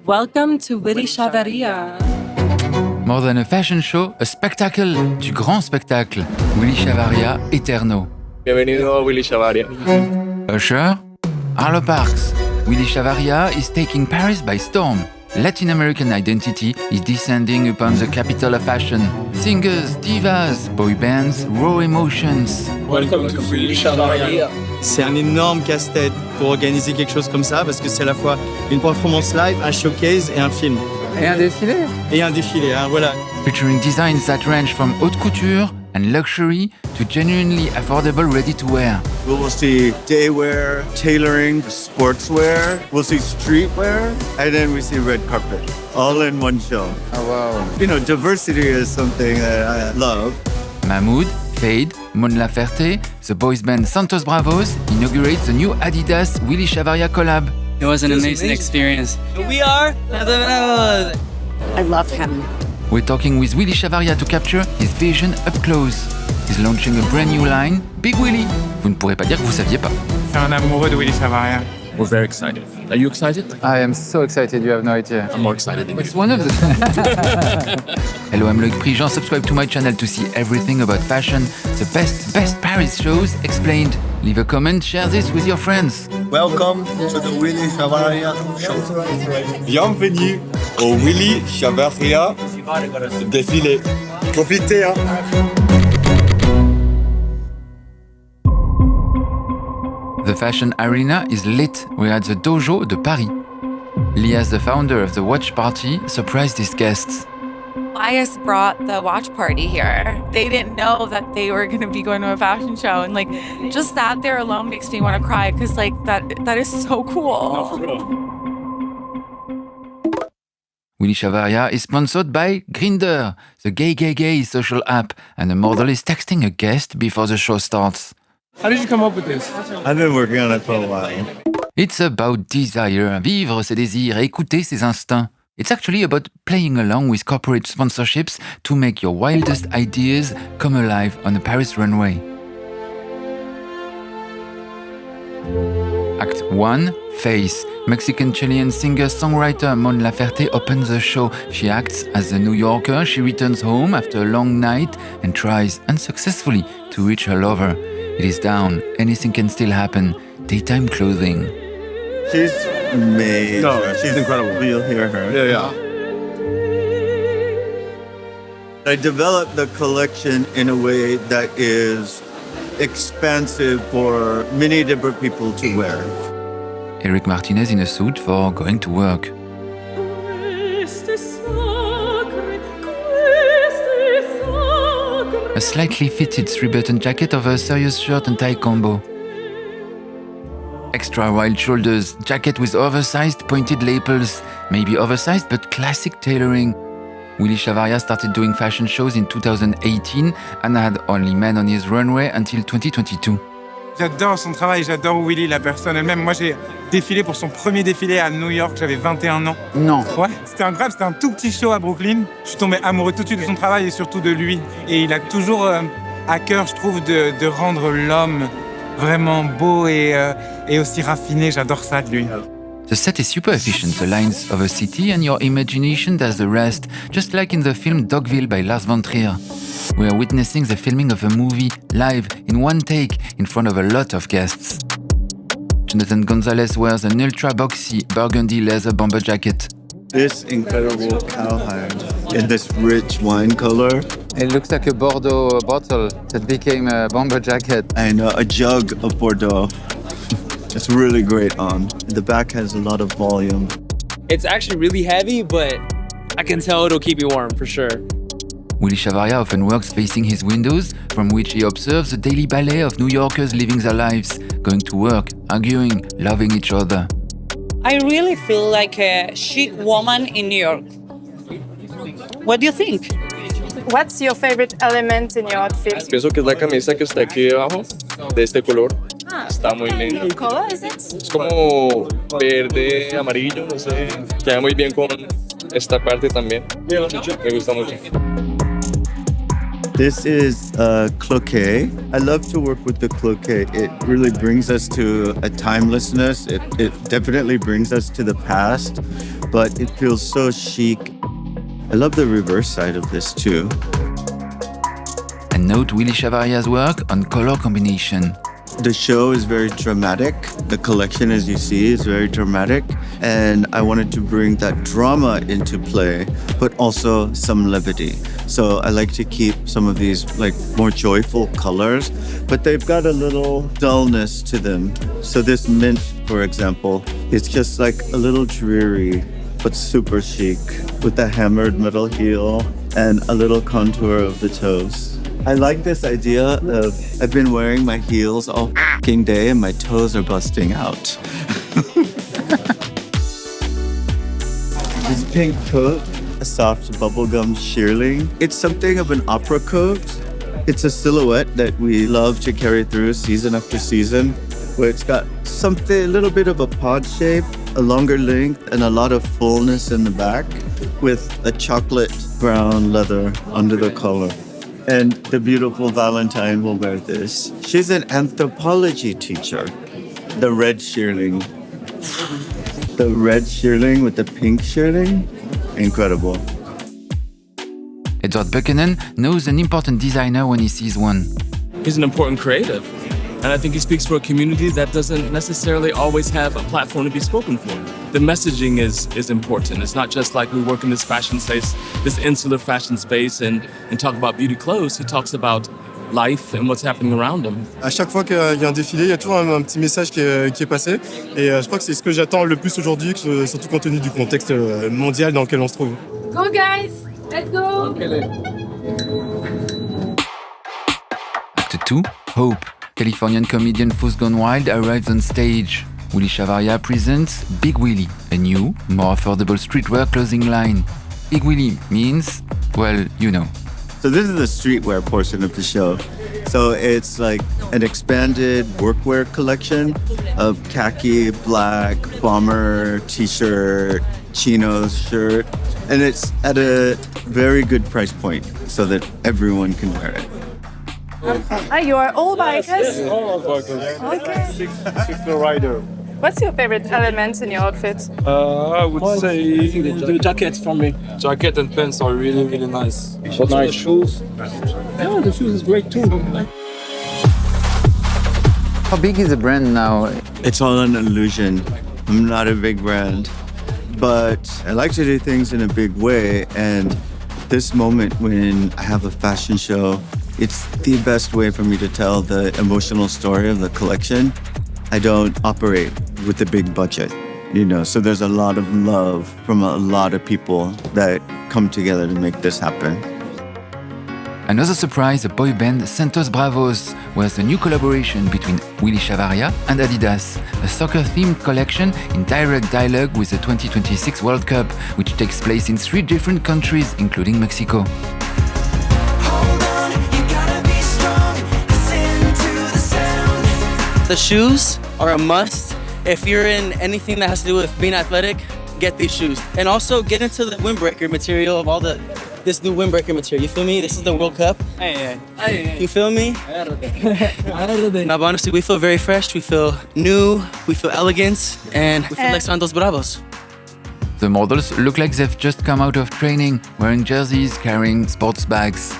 Welcome to Willy Chavarria. More than a fashion show, a spectacle, du grand spectacle. Willy Chavarria, Eterno. Bienvenido a Willy Chavarria. Usher, Arlo Parks. Willy Chavarria is taking Paris by storm. Latin American identity is descending upon the capital of fashion. Singers, divas, boy bands, raw emotions. Welcome to Willy Chavarria. C'est un énorme casse-tête pour organiser quelque chose comme ça parce que c'est à la fois une performance live, un showcase et un film. Et un défilé. Et un défilé, hein, voilà. Featuring designs that range from haute couture and luxury to genuinely affordable ready-to-wear. We will see daywear, tailoring, sportswear. We'll see streetwear, and then we see red carpet, all in one show. Oh wow. You know, diversity is something that I love. MAHMOOD, Fade, MON LAFERTE, the boys band SANTOS BRAVOS inaugurates the new Adidas Willy Chavarria collab. It was an amazing experience. We are the BRAVOS. I love him. We're talking with Willy Chavarria to capture his vision up close. He's launching a brand new line, Big Willy. Vous ne pourrez pas dire que vous saviez pas. C'est un amoureux de Willy Chavarria. We're very excited. Are you excited? I am so excited, you have no idea. I'm more excited than you. It's one of the... Hello, I'm Loïc Prigent. Subscribe to my channel to see everything about fashion, the best Paris shows explained. Leave a comment, share this with your friends. Welcome to the Willy Chavarria show. Bienvenue au Willy Chavarria défilé. Profitez, hein. The fashion arena is lit. We're at the Dojo de Paris. Lias, the founder of the watch party, surprised his guests. Lias brought the watch party here. They didn't know that they were going to be going to a fashion show, and like just that there alone makes me want to cry because like that is so cool. Willy Chavarria is sponsored by Grindr, the gay social app, and a model is texting a guest before the show starts. How did you come up with this? I've been working on it for a while. It's about desire, vivre ses désirs, écouter ses instincts. It's actually about playing along with corporate sponsorships to make your wildest ideas come alive on a Paris runway. Act 1, Face. Mexican-Chilean singer-songwriter Mon Laferte opens the show. She acts as a New Yorker. She returns home after a long night and tries unsuccessfully to reach her lover. It is down. Anything can still happen. Daytime clothing. She's amazing. No, she's incredible. You'll hear her. Yeah. I developed the collection in a way that is expansive for many different people to wear. Eric Martinez in a suit for going to work. A slightly fitted 3-button jacket over a serious shirt and tie combo. Extra wide shoulders, jacket with oversized pointed lapels. Maybe oversized but classic tailoring. Willy Chavarria started doing fashion shows in 2018 and had only men on his runway until 2022. J'adore son travail, j'adore Willy, la personne elle-même. Moi, j'ai défilé pour son premier défilé à New York, j'avais 21 ans. Non. Ouais, c'était incroyable, c'était un tout petit show à Brooklyn. Je suis tombé amoureux tout de suite de son travail et surtout de lui. Et il a toujours à cœur, je trouve, de rendre l'homme vraiment beau et aussi raffiné. J'adore ça de lui. The set is super efficient, the lines of a city and your imagination does the rest, just like in the film Dogville by Lars von Trier. We are witnessing the filming of a movie live in one take in front of a lot of guests. Jonathan Gonzalez wears an ultra-boxy burgundy leather bomber jacket. This incredible cowhide in this rich wine color. It looks like a Bordeaux bottle that became a bomber jacket. And a jug of Bordeaux. It's really great on. The back has a lot of volume. It's actually really heavy, but I can tell it'll keep you warm for sure. Willy Chavarria often works facing his windows, from which he observes the daily ballet of New Yorkers living their lives, going to work, arguing, loving each other. I really feel like a chic woman in New York. What do you think? What's your favorite element in your outfit? Pienso que es la camisa que está aquí debajo, de este color. Está muy lindo. What color is it? Es como verde, amarillo, no sé. Queda muy bien con esta parte también. Me gusta mucho. This is cloquet. I love to work with the cloquet. It really brings us to a timelessness. It definitely brings us to the past, but it feels so chic. I love the reverse side of this too. And note Willy Chavarria's work on color combination. The show is very dramatic. The collection, as you see, is very dramatic. And I wanted to bring that drama into play, but also some levity. So I like to keep some of these like more joyful colors, but they've got a little dullness to them. So this mint, for example, is just like a little dreary, but super chic with the hammered metal heel and a little contour of the toes. I like this idea of I've been wearing my heels all f***ing day and my toes are busting out. This pink coat, a soft bubblegum shearling. It's something of an opera coat. It's a silhouette that we love to carry through season after season, where it's got something, a little bit of a pod shape, a longer length, and a lot of fullness in the back with a chocolate brown leather under the collar. And the beautiful Valentine will wear this. She's an anthropology teacher. The red shearling. The red shearling with the pink shearling. Incredible. Edward Buchanan knows an important designer when he sees one. He's an important creative. And I think he speaks for a community that doesn't necessarily always have a platform to be spoken for. The messaging is important. It's not just like we work in this fashion space, this insular fashion space, and talk about beauty clothes. He talks about life and what's happening around him. À chaque fois qu'il y a un défilé, il y a toujours un petit message qui est passé. Et je crois que c'est ce que j'attends le plus aujourd'hui, surtout compte tenu du contexte mondial dans lequel on se trouve. Go guys, let's go. Act 2, Hope. Californian comedian Foos Gone Wild arrives on stage. Willy Chavarria presents Big Willy, a new, more affordable streetwear clothing line. Big Willy means, well, you know. So this is the streetwear portion of the show. So it's like an expanded workwear collection of khaki, black, bomber, t-shirt, chinos, shirt. And it's at a very good price point so that everyone can wear it. You are all bikers? Yes, all bikers. Okay. Six rider. What's your favorite element in your outfit? I would say the jacket for me. Jacket and pants are really, really nice. But nice shoes. Yeah, the shoes is great too. How big is the brand now? It's all an illusion. I'm not a big brand, but I like to do things in a big way. And this moment when I have a fashion show, it's the best way for me to tell the emotional story of the collection. I don't operate with a big budget, so there's a lot of love from a lot of people that come together to make this happen. Another surprise, a boy band, SANTOS BRAVOS, was a new collaboration between Willy Chavarria and Adidas, a soccer-themed collection in direct dialogue with the 2026 World Cup, which takes place in 3 different countries, including Mexico. The shoes are a must. If you're in anything that has to do with being athletic, get these shoes. And also get into the windbreaker material of this new windbreaker material. You feel me? This is the World Cup. You feel me? Now, but honestly, we feel very fresh. We feel new. We feel elegant. And we feel like Santos Bravos. The models look like they've just come out of training, wearing jerseys, carrying sports bags.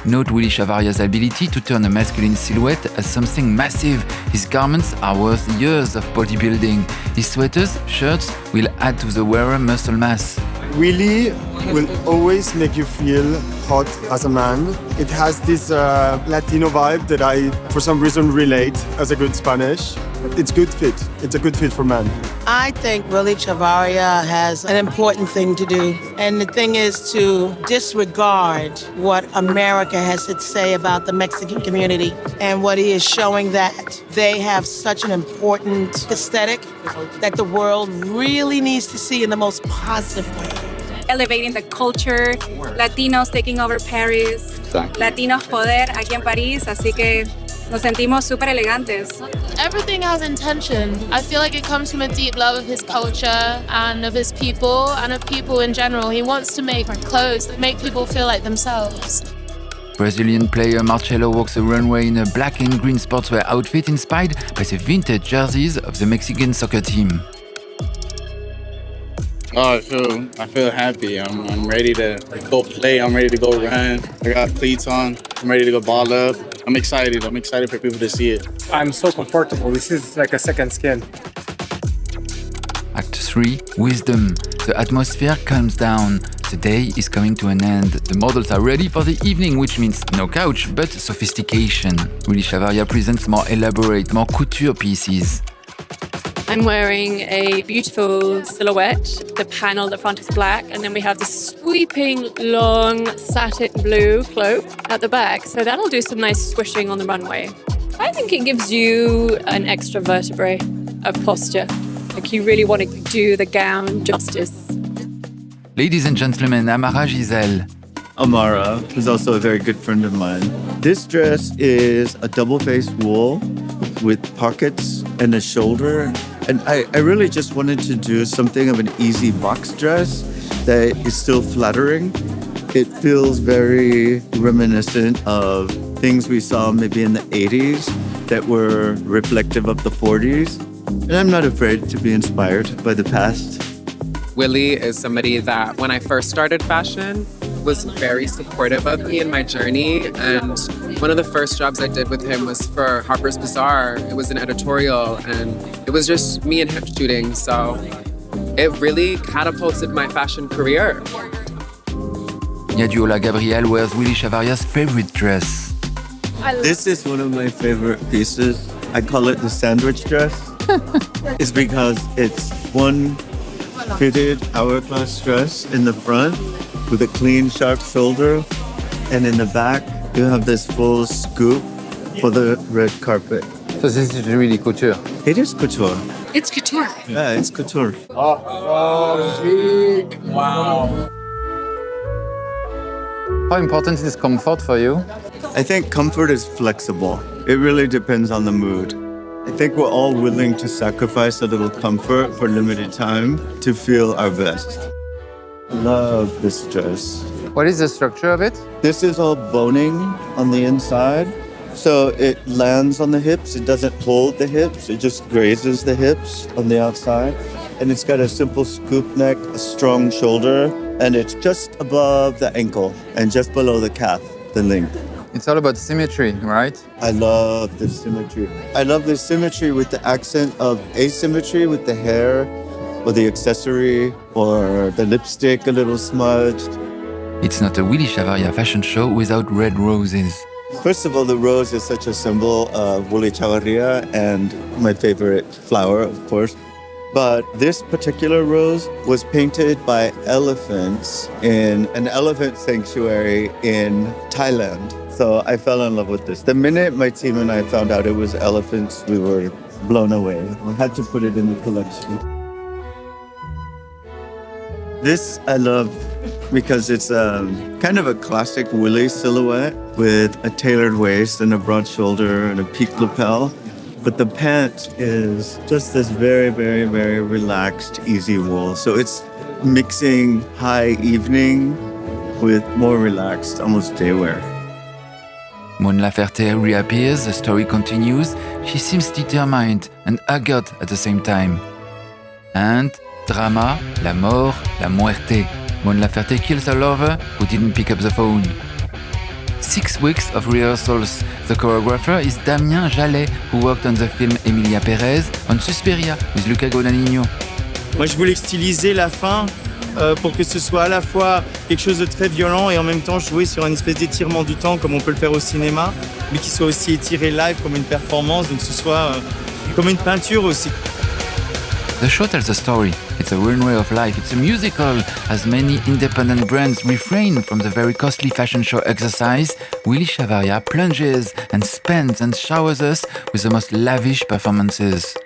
Note Willy Chavarria's ability to turn a masculine silhouette as something massive. His garments are worth years of bodybuilding. His sweaters, shirts will add to the wearer muscle mass. Willy will always make you feel hot as a man. It has this Latino vibe that I, for some reason, relate as a good Spanish. It's good fit. It's a good fit for men. I think Willy Chavarria has an important thing to do. And the thing is to disregard what America has to say about the Mexican community. And what he is showing that they have such an important aesthetic that the world really needs to see in the most positive way. Elevating the culture, Latinos taking over Paris, Latinos poder aquí en París, así que nos sentimos súper elegantes. Everything has intention. I feel like it comes from a deep love of his culture and of his people and of people in general. He wants to make clothes that make people feel like themselves. Brazilian player Marcelo walks the runway in a black and green sportswear outfit inspired by the vintage jerseys of the Mexican soccer team. Oh, I feel happy. I'm ready to go play. I'm ready to go run. I got cleats on. I'm ready to go ball up. I'm excited. I'm excited for people to see it. I'm so comfortable. This is like a second skin. Act 3, Wisdom. The atmosphere calms down. The day is coming to an end. The models are ready for the evening, which means no couch, but sophistication. Willy Chavarria presents more elaborate, more couture pieces. I'm wearing a beautiful silhouette. The panel, the front is black, and then we have this sweeping, long satin blue cloak at the back. So that'll do some nice squishing on the runway. I think it gives you an extra vertebrae of posture. Like you really want to do the gown justice. Ladies and gentlemen, Amara Giselle. Amara, who's also a very good friend of mine. This dress is a double-faced wool with pockets and a shoulder. And I really just wanted to do something of an easy box dress that is still flattering. It feels very reminiscent of things we saw maybe in the 80s that were reflective of the 40s. And I'm not afraid to be inspired by the past. Willy is somebody that, when I first started fashion, was very supportive of me in my journey. And one of the first jobs I did with him was for Harper's Bazaar. It was an editorial, and it was just me and him shooting. So it really catapulted my fashion career. Yadiola Gabriel wears Willy Chavarria's favorite dress. This is one of my favorite pieces. I call it the sandwich dress. It's because it's one fitted hourglass dress in the front with a clean, sharp shoulder. And in the back, you have this full scoop for the red carpet. So this is really couture? It is couture. It's couture. Yeah, it's couture. Oh, chic. Wow. How important is comfort for you? I think comfort is flexible. It really depends on the mood. I think we're all willing to sacrifice a little comfort for limited time to feel our best. Love this dress. What is the structure of it? This is all boning on the inside. So it lands on the hips. It doesn't hold the hips. It just grazes the hips on the outside. And it's got a simple scoop neck, a strong shoulder, and it's just above the ankle and just below the calf, the length. It's all about symmetry, right? I love the symmetry. I love the symmetry with the accent of asymmetry with the hair or the accessory or the lipstick a little smudged. It's not a Willy Chavarria fashion show without red roses. First of all, the rose is such a symbol of Willy Chavarria and my favorite flower, of course. But this particular rose was painted by elephants in an elephant sanctuary in Thailand. So I fell in love with this. The minute my team and I found out it was elephants, we were blown away. We had to put it in the collection. This I love because it's kind of a classic Willy silhouette with a tailored waist and a broad shoulder and a peaked lapel. But the pant is just this very, very, very relaxed, easy wool. So it's mixing high evening with more relaxed, almost day wear. Mon Laferte reappears, the story continues. She seems determined and haggard at the same time. And drama, la mort, la muerte. Mon Laferte kills her lover who didn't pick up the phone. 6 weeks of rehearsals. The choreographer is Damien Jallet, who worked on the film Emilia Perez, on Suspiria with Luca Guadagnino. Moi, je voulais styliser la fin pour que ce soit à la fois quelque chose de très violent et en même temps jouer sur une espèce d'étirement du temps comme on peut le faire au cinéma, mais qui soit aussi étiré live comme une performance, donc que ce soit comme une peinture aussi. The show tells a story. It's a runway of life. It's a musical. As many independent brands refrain from the very costly fashion show exercise, Willy Chavarria plunges and spends and showers us with the most lavish performances.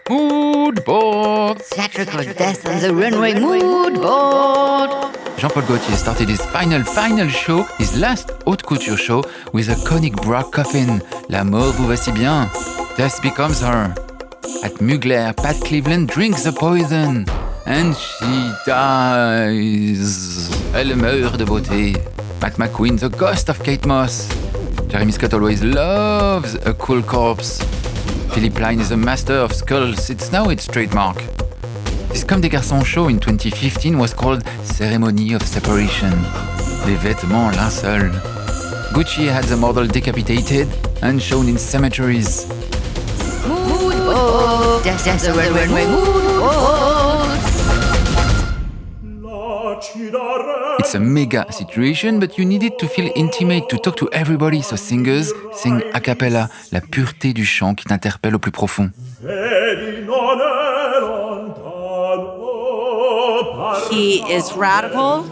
Mood board! Theatrical death on the runway, mood board! Jean-Paul Gaultier started his final show, his last haute couture show, with a conic bra coffin. La mort vous va si bien. Death becomes her. At Mugler, Pat Cleveland drinks the poison. And she dies. Elle meurt de beauté. Matt McQueen, the ghost of Kate Moss. Jeremy Scott always loves a cool corpse. Philippe Line is a master of skulls. It's now its trademark. This Comme des Garçons show in 2015 was called Ceremony of Separation. Les vêtements linceul. Gucci had the model decapitated and shown in cemeteries. Mood board. That's the runway mood board. It's a mega situation, but you need it to feel intimate, to talk to everybody, so singers sing a cappella, la pureté du chant qui t'interpelle au plus profond. He is radical,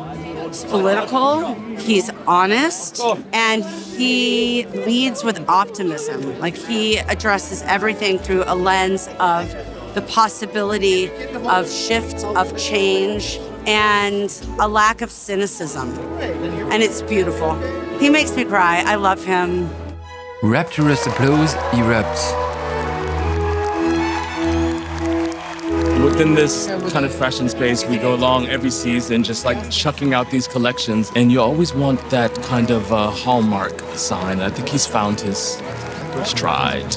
he's political, he's honest, and he leads with optimism. Like, he addresses everything through a lens of the possibility of shift, of change, and a lack of cynicism. And it's beautiful. He makes me cry. I love him. Rapturous applause erupts. Within this kind of fashion space, we go along every season just like chucking out these collections, and you always want that kind of hallmark sign. I think he's found his stride.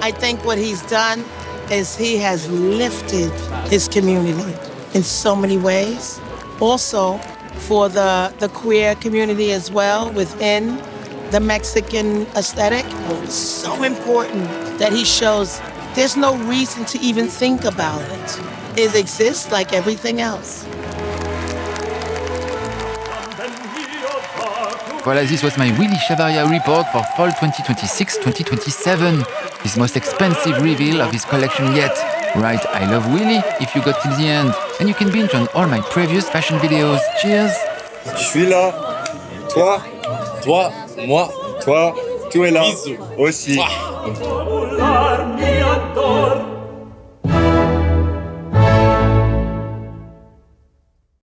I think what he's done is he has lifted his community in so many ways. Also, for the queer community as well, within the Mexican aesthetic, it's so important that he shows there's no reason to even think about it. It exists like everything else. Voilà, this was my Willy Chavarria report for fall 2026-2027. His most expensive reveal of his collection yet. Right, I love Willy if you got till the end. And you can binge on all my previous fashion videos. Cheers! Je suis là. Toi, moi, toi, tu es là. Bisous. Aussi.